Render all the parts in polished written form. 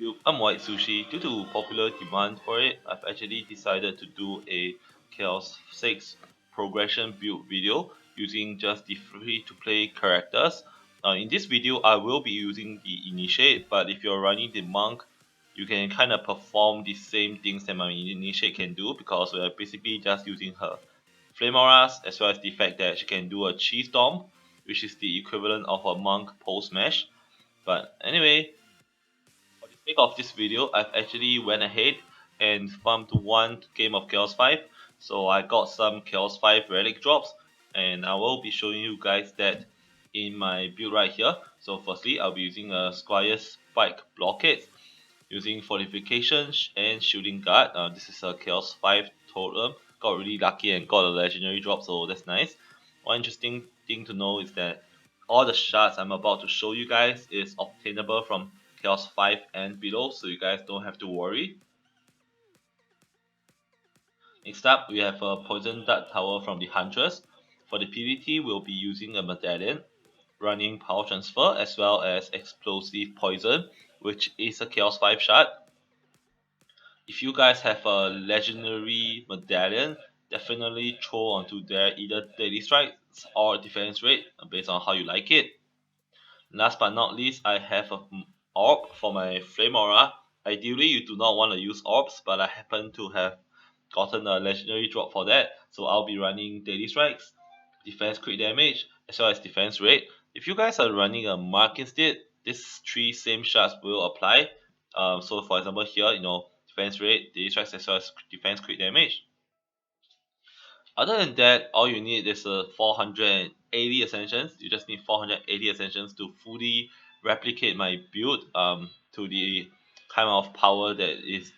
YouTube, I'm White Sushi. Due to popular demand for it, I've actually decided to do a Chaos 6 progression build video using just the free to play characters. In this video, I will be using the Initiate, but if you're running the Monk, you can kind of perform the same things that my Initiate can do because we're basically just using her Flame Auras as well as the fact that she can do a Chi Storm, which is the equivalent of a Monk Pulse Smash. But anyway, for the sake of this video, I've actually went ahead and farmed one game of Chaos 5. So I got some Chaos 5 relic drops and I will be showing you guys that in my build right here. So firstly, I'll be using a Squire Spike Blockade using Fortification and Shielding Guard. This is a Chaos 5 totem. Got really lucky and got a legendary drop, so that's nice. One interesting thing to know is that all the shards I'm about to show you guys is obtainable from Chaos 5 and below, so you guys don't have to worry. Next up, we have a Poison Dart Tower from the Huntress. For the PvT, we'll be using a Medallion, running Power Transfer as well as Explosive Poison, which is a Chaos 5 shard. If you guys have a legendary medallion, definitely throw onto there either daily strikes or defense rate based on how you like it. Last but not least, I have a orb for my flame aura. Ideally, you do not want to use orbs, but I happen to have gotten a legendary drop for that, so I'll be running daily strikes, defense crit damage, as well as defense rate. If you guys are running a mark instead, these three same shards will apply. So for example here, defense rate, daily strikes, as well as defense crit damage. Other than that, all you need is a 480 ascensions. You just need 480 ascensions to fully replicate my build to the kind of power that is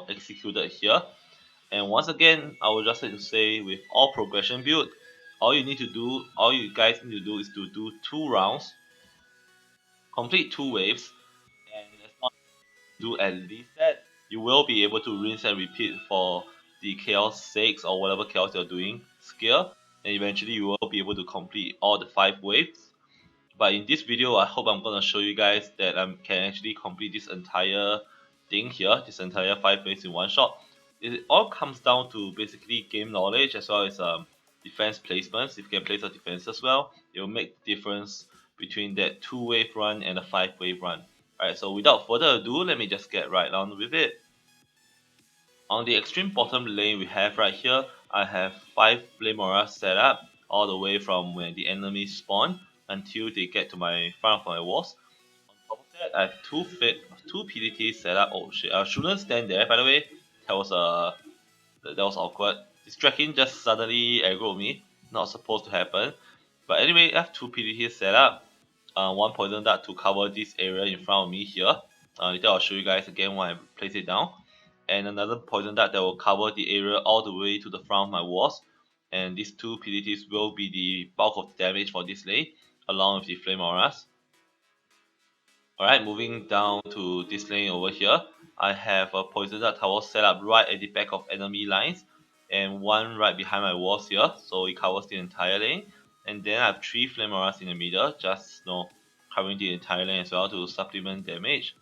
executed here. And once again, I would just like to say with all progression build, all you guys need to do is to do 2 rounds, complete 2 waves, and as long as you do at least that, you will be able to rinse and repeat for the Chaos 6 or whatever Chaos you're doing skill, and eventually you will be able to complete all the 5 waves. But in this video, I hope I'm gonna show you guys that I can actually complete this entire thing here, this entire 5 waves in one shot. It all comes down to basically game knowledge as well as defense placements. If you can place a defense as well, it will make the difference between that 2 wave run and a 5 wave run. Alright, so without further ado, let me just get right on with it. On the extreme bottom lane we have right here, I have 5 Flame Auras set up all the way from when the enemies spawn until they get to my front of my walls. On top of that, I have two PDTs set up. Oh shit, I shouldn't stand there by the way. That was awkward. This dragon just suddenly aggroed me. Not supposed to happen. But anyway, I have two PDTs set up. One poison dart to cover this area in front of me here. Later I'll show you guys again when I place it down. And another poison dart that will cover the area all the way to the front of my walls. And these two PDTs will be the bulk of the damage for this lane, along with the flame auras. Alright, moving down to this lane over here, I have a poison dart tower set up right at the back of enemy lines and one right behind my walls here, so it covers the entire lane. And then I have 3 flame auras in the middle, just covering the entire lane as well to supplement damage.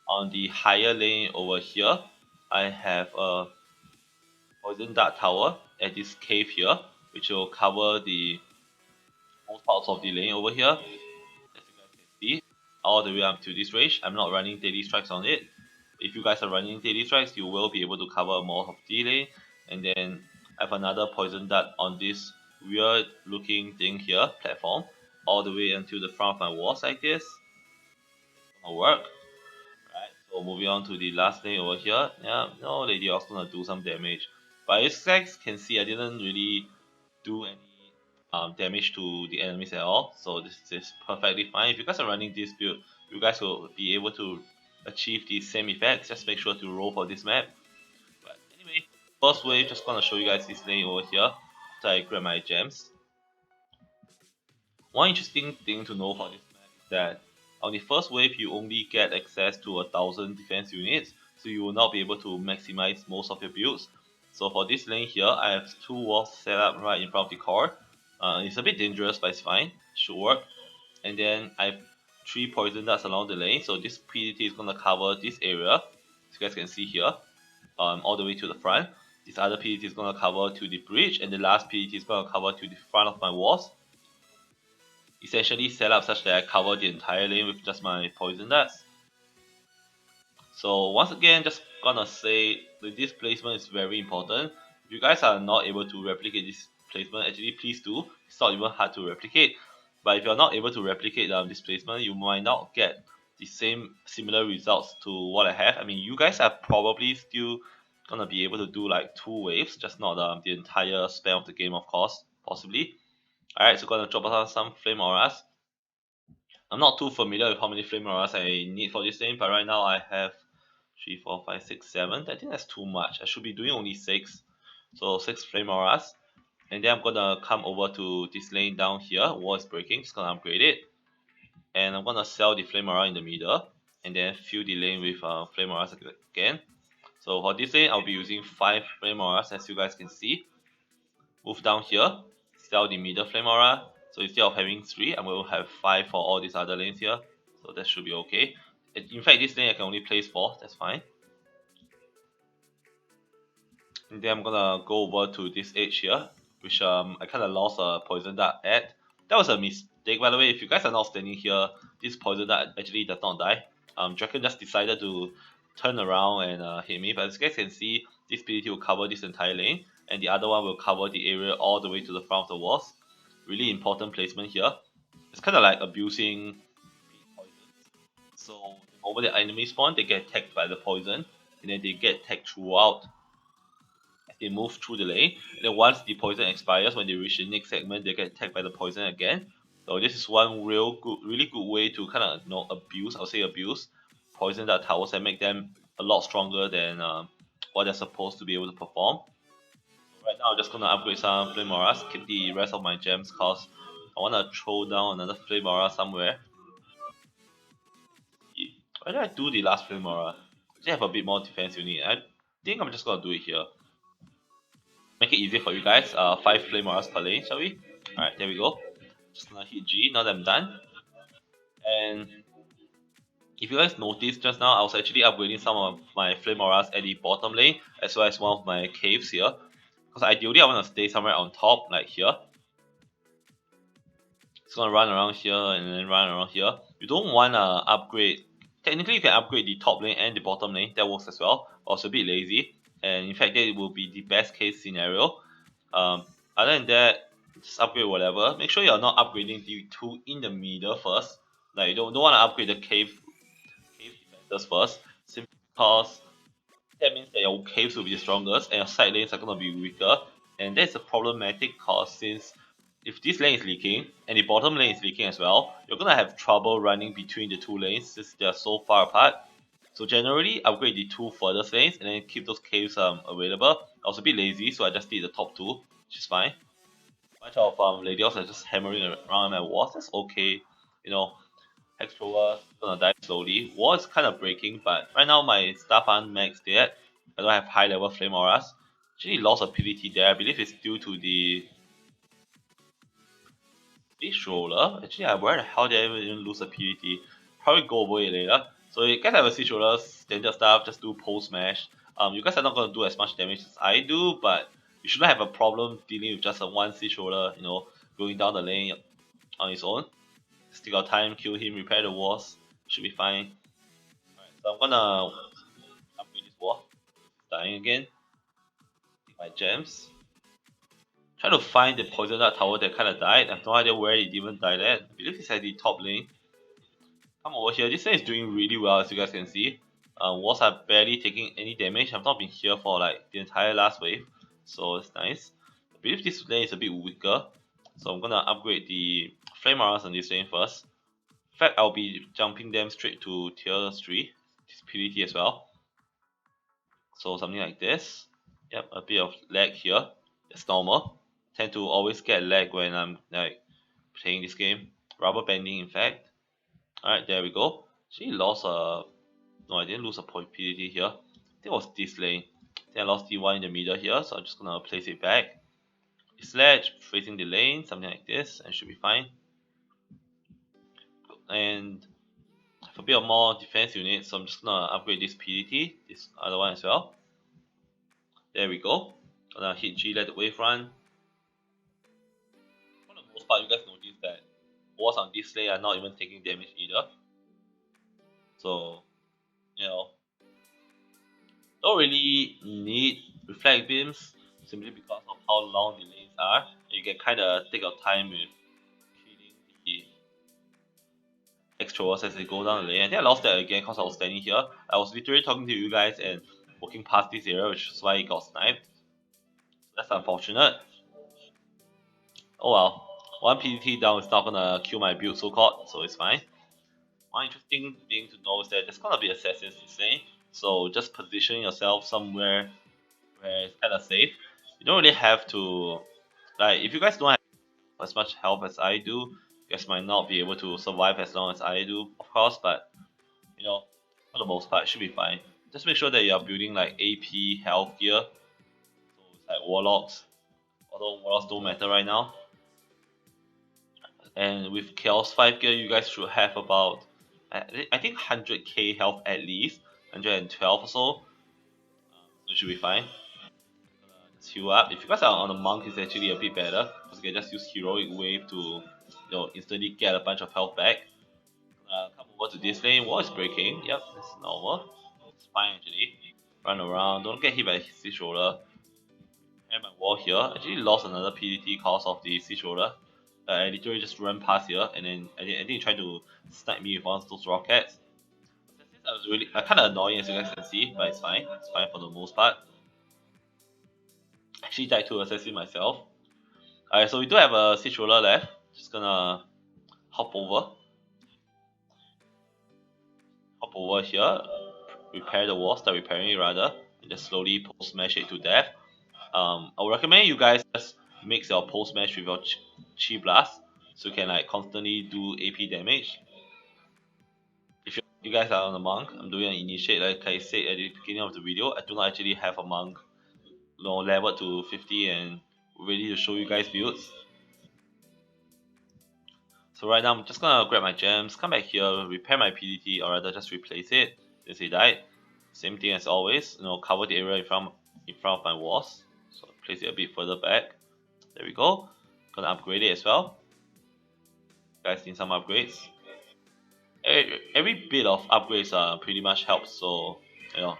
On the higher lane over here, I have a poison dart tower at this cave here, which will cover the most parts of the lane over here. As you guys can see, all the way up to this range. I'm not running daily strikes on it. If you guys are running daily strikes, you will be able to cover more of the lane. And then I have another poison dart on this weird looking thing here, platform, all the way until the front of my walls like this. It's gonna work. Right, so moving on to the last lane over here. Yeah, no, Lady Ox gonna do some damage. But as you guys can see, I didn't really do any damage to the enemies at all, so this is perfectly fine. If you guys are running this build, you guys will be able to achieve the same effects. Just make sure to roll for this map. But anyway, first wave, just gonna show you guys this lane over here after I grab my gems. One interesting thing to know for this map is that on the first wave you only get access to 1,000 defense units, so you will not be able to maximize most of your builds. So for this lane here, I have 2 walls set up right in front of the core. It's a bit dangerous, but it's fine, should work. And then I have three poison darts along the lane. So this PDT is gonna cover this area. As you guys can see here, all the way to the front. This other PDT is gonna cover to the bridge, and the last PDT is gonna cover to the front of my walls. Essentially set up such that I cover the entire lane with just my poison darts. So once again, just gonna say that this placement is very important. If you guys are not able to replicate this placement, actually please do. It's not even hard to replicate. But if you're not able to replicate this placement, you might not get the same similar results to what I have. I mean, you guys are probably still gonna be able to do like 2 waves, just not the entire span of the game, of course, possibly. Alright, so gonna drop out some flame auras. I'm not too familiar with how many flame auras I need for this thing, but right now I have 3, 4, 5, 6, 7. I think that's too much. I should be doing only 6. So 6 flame auras. And then I'm gonna come over to this lane down here. Wall is breaking, just gonna upgrade it. And I'm gonna sell the flame aura in the middle. And then fill the lane with flame auras again. So for this lane, I'll be using 5 flame auras as you guys can see. Move down here, sell the middle flame aura. So instead of having 3, I'm going to have 5 for all these other lanes here. So that should be okay. In fact, this lane I can only place 4, that's fine. And then I'm gonna go over to this edge here, which I kinda lost a poison dart at. That was a mistake, by the way. If you guys are not standing here, this poison dart actually does not die. Draken just decided to turn around and hit me, but as you guys can see, this PDT will cover this entire lane, and the other one will cover the area all the way to the front of the walls. Really important placement here. It's kinda like abusing poisons. So over the enemy spawn, they get attacked by the poison, and then they get attacked throughout. They move through the lane, and then once the poison expires, when they reach the next segment, they get attacked by the poison again. So this is one really good way to kind of abuse, I'll say abuse, poison dart towers and make them a lot stronger than what they're supposed to be able to perform. Right now, I'm just gonna upgrade some flame auras, keep the rest of my gems, cause I wanna throw down another flame aura somewhere. Why did I do the last flame aura? They have a bit more defense unit. I think I'm just gonna do it here. Make it easier for you guys. 5 flame auras per lane, shall we? Alright, there we go. Just gonna hit G, now that I'm done. And if you guys noticed just now, I was actually upgrading some of my flame auras at the bottom lane, as well as one of my caves here. Because ideally I want to stay somewhere on top, like here. It's gonna run around here and then run around here. You don't wanna upgrade. Technically you can upgrade the top lane and the bottom lane, that works as well. I was a bit lazy. And in fact that will be the best case scenario. Other than that, just upgrade whatever. Make sure you're not upgrading the two in the middle first. Like you don't want to upgrade the cave defenders first, simply because that means that your caves will be the strongest and your side lanes are gonna be weaker. And that's a problematic cause since if this lane is leaking and the bottom lane is leaking as well, you're gonna have trouble running between the two lanes since they are so far apart. So generally upgrade the two furthest lanes and then keep those caves available. I was a bit lazy, so I just did the top two, which is fine. A bunch of ladios are just hammering around my walls. That's okay. You know, Hex Thrower gonna die slowly. Wall is kind of breaking, but right now my stuff aren't maxed yet. I don't have high level flame auras. Actually lost a PVT there. I believe it's due to the Fish Roller. Actually, where the hell did I even lose a PVT? Probably go over it later. So you guys have a Fish Roller, standard stuff, just do pole smash. You guys are not gonna do as much damage as I do, but you shouldn't have a problem dealing with just a one Siege Roller, going down the lane on its own. Stick out time, kill him, repair the walls, should be fine. Alright, so I'm gonna upgrade this wall. Dying again. Take my gems. Try to find the poison dart tower that kinda died. I have no idea where it even died at. I believe it's at the top lane. Come over here. This lane is doing really well as you guys can see. Walls are barely taking any damage. I've not been here for like the entire last wave. So it's nice. I believe this lane is a bit weaker. So I'm gonna upgrade the flame auras on this lane first. In fact, I'll be jumping them straight to tier 3, this PVT as well. So something like this. Yep, a bit of lag here. That's normal. Tend to always get lag when I'm like playing this game. Rubber banding, in fact. Alright, there we go. Actually lost a... No, I didn't lose a point PVT here. I think it was this lane. Then I lost D1 in the middle here, so I'm just gonna place it back. Sledge facing the lane, something like this, and should be fine. And bit of more defense units, so I'm just gonna upgrade this PDT, this other one as well. There we go. Gonna hit G, let the wave run. For the most part, you guys notice that walls on this lane are not even taking damage either. So, you know, don't really need reflect beams simply because of how long the lanes are. You can kind of take your time with killing the extras as they go down the lane. I think I lost that again because I was standing here. I was literally talking to you guys and walking past this area, which is why it got sniped. That's unfortunate. Oh well. One PDT down is not gonna kill my build so called, so it's fine. One interesting thing to know is that there's gonna be assassins this lane. So just positioning yourself somewhere where it's kinda safe. You don't really have to like if you guys don't have as much health as I do, you guys might not be able to survive as long as I do, of course, but you know, for the most part it should be fine. Just make sure that you're building like AP health gear. So it's like warlocks. Although warlocks don't matter right now. And with Chaos 5 gear, you guys should have about, I think 100k health at least, 112 or so. So it should be fine. Just heal up. If you guys are on a monk, it's actually a bit better because you can just use heroic wave to, instantly get a bunch of health back. Come over to this lane. Wall is breaking. Yep, it's normal. It's fine actually. Run around. Don't get hit by siege roller. And my wall here. Actually lost another PDT cause of the siege roller. I literally just ran past here and then I think he tried to snipe me with one of those rockets. That was really kind of annoying as you guys can see, but it's fine. It's fine for the most part. Actually died to assassin myself. Alright, so we do have a siege roller left. Just gonna hop over. Hop over here. Repair the wall, start repairing it rather. And just slowly post smash it to death. I would recommend you guys just mix your pulse smash with your chi blast so you can like constantly do AP damage. If you guys are on a monk, I'm doing an initiate like I said at the beginning of the video. I do not actually have a monk leveled to 50 and ready to show you guys builds. So right now I'm just gonna grab my gems, come back here, repair my PDT or rather just replace it since he died. Same thing as always, cover the area in front of my walls. So place it a bit further back. There we go. Gonna upgrade it as well. Guys need some upgrades. Every bit of upgrades pretty much helps, so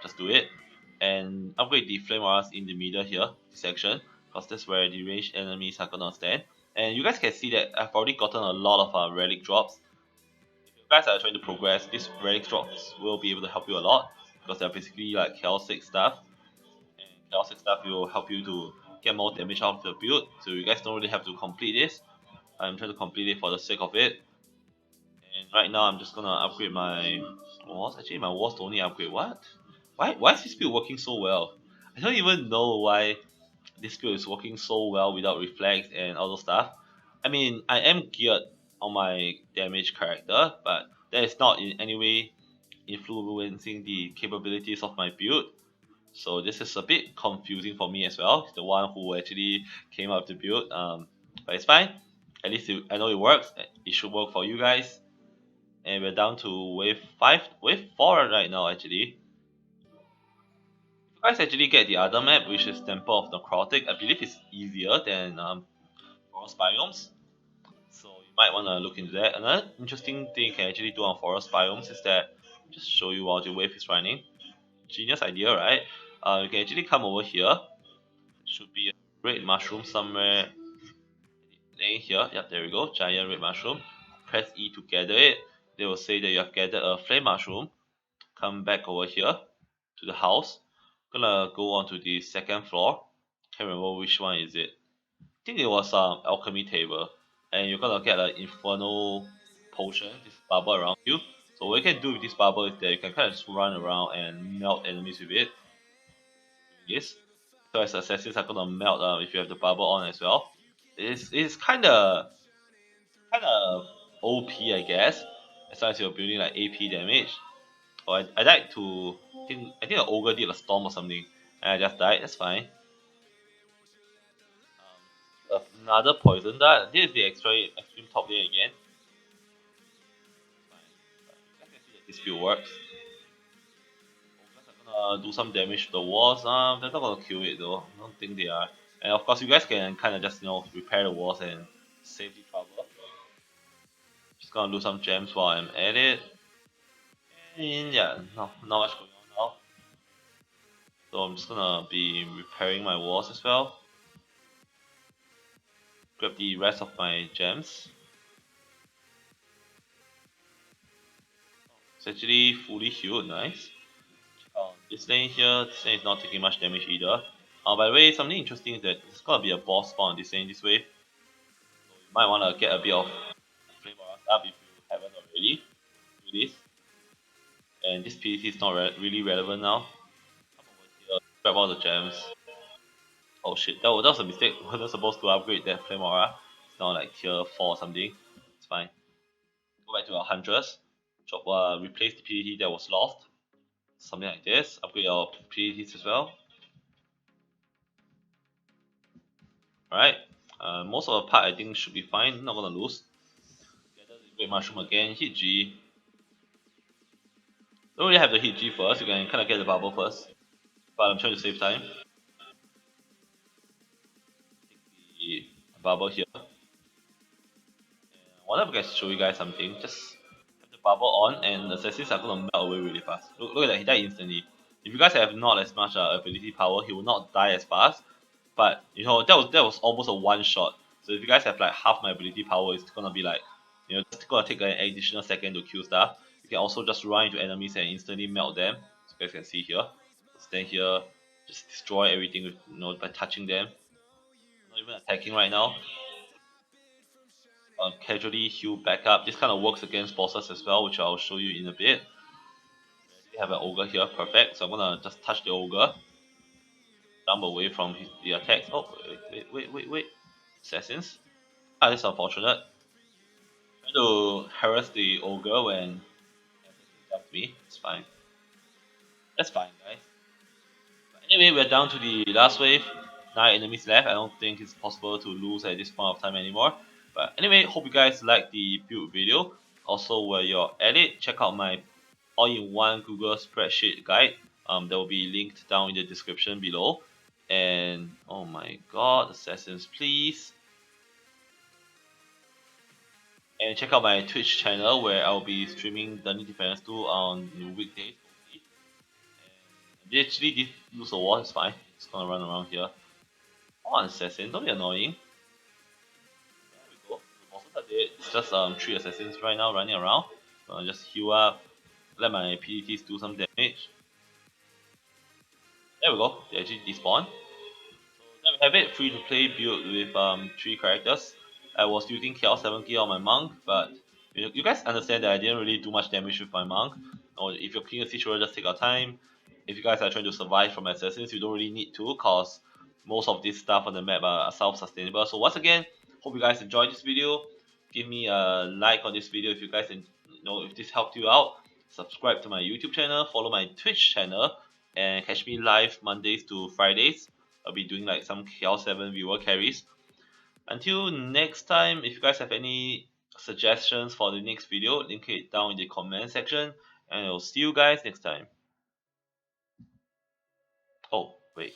just do it. And upgrade the flame auras in the middle here, this section, because that's where the ranged enemies are gonna stand. And you guys can see that I've already gotten a lot of relic drops. If you guys are trying to progress, these relic drops will be able to help you a lot because they're basically like Chaos 6 stuff. And Chaos 6 stuff will help you to get more damage out of your build. So you guys don't really have to complete this. I'm trying to complete it for the sake of it. And right now I'm just gonna upgrade my walls. Actually my walls don't need upgrade. What? Why is this build working so well? I don't even know why this build is working so well without reflex and all those stuff. I mean I am geared on my damage character, but that is not in any way influencing the capabilities of my build. So this is a bit confusing for me as well. The one who actually came up with the build. But it's fine. At least I know it works. It should work for you guys. And we're down to wave 4 right now actually. If you guys actually get the other map, which is Temple of Necrotic, I believe it's easier than Forest Biomes. So you might want to look into that. Another interesting thing you can actually do on Forest Biomes is that, just show you while the wave is running. Genius idea, right? You can actually come over here. Should be a red mushroom somewhere laying here. Yep, there we go. Giant red mushroom. Press E to gather it. They will say that you have gathered a flame mushroom. Come back over here to the house. Gonna go on to the second floor. Can't remember which one is it. I think it was alchemy table. And you're gonna get an infernal potion, this bubble around you. So what you can do with this bubble is that you can kind of just run around and melt enemies with it. Yes. So as assassins are gonna melt if you have the bubble on as well. It's kinda OP I guess. As long as you're building like AP damage. Oh, I died to I think the ogre did a storm or something, and I just died. That's fine. Another poison dart. This is the extreme top lane again. this build works. I'm gonna do some damage to the walls. They're not gonna kill it though. I don't think they are. And of course, you guys can kind of just repair the walls and save the trouble. Just gonna do some gems while I'm at it. And yeah, not much going on now. So I'm just gonna be repairing my walls as well. Grab the rest of my gems. It's actually fully healed, nice. This lane here, this lane is not taking much damage either. By the way, something interesting is that there's gonna be a boss spawn on this lane this wave. So you might wanna get a bit of flame around up if you haven't already. Do this. And this PvP is not really relevant now. Come over here, grab all the gems. Oh shit, that was a mistake. I was supposed to upgrade that flame aura. It's now like tier 4 or something. It's fine. Go back to our hunters. Replace the PvP that was lost. Something like this. Upgrade our PvPs as well. Alright. Most of the part I think should be fine. Not gonna lose. Gather the great mushroom again. Hit G. Don't really have to hit G first. You can kind of get the bubble first. But I'm trying to save time. Take the bubble here. I wonder if I can show you guys something. Just have the bubble on, and the assassins are gonna melt away really fast. Look at that, he died instantly. If you guys have not as much ability power, he will not die as fast. But that was almost a one shot. So if you guys have like half my ability power, it's gonna be like just gonna take an additional second to kill stuff. You can also just run into enemies and instantly melt them. So you guys can see here. Stand here, just destroy everything with by touching them. Not even attacking right now. Casually heal back up. This kind of works against bosses as well, which I'll show you in a bit. We have an ogre here, perfect. So I'm gonna just touch the ogre, jump away from the attacks. Oh, wait. Assassins. Ah, that's unfortunate. Trying to harass the ogre when assassin jumped me. It's fine. That's fine, guys. But anyway, we're down to the last wave. 9 enemies left. I don't think it's possible to lose at this point of time anymore. But anyway, hope you guys like the build video. Also, while you're at it, check out my all-in-one Google spreadsheet guide. That will be linked down in the description below. And oh my god, assassins, please. And check out my Twitch channel where I'll be streaming Dungeon Defenders 2 on weekdays only. And actually, this lose a wall is fine. It's gonna run around here. Oh, an assassin, don't be annoying. There we go. The bosses are dead. It's just 3 assassins right now running around. Just heal up, let my PDTs do some damage. There we go. They actually despawn. So there we have it. Free to play build with 3 characters. I was using Chaos 7 gear on my monk, but you guys understand that I didn't really do much damage with my monk. Or if you're playing a siege warrior, just take your time. If you guys are trying to survive from assassins, you don't really need to, cause most of this stuff on the map are self-sustainable. So once again, hope you guys enjoyed this video. Give me a like on this video if you guys if this helped you out. Subscribe to my YouTube channel, follow my Twitch channel, and catch me live Mondays to Fridays. I'll be doing like some KL7 viewer carries. Until next time, if you guys have any suggestions for the next video, link it down in the comment section, and I'll see you guys next time. Oh, wait.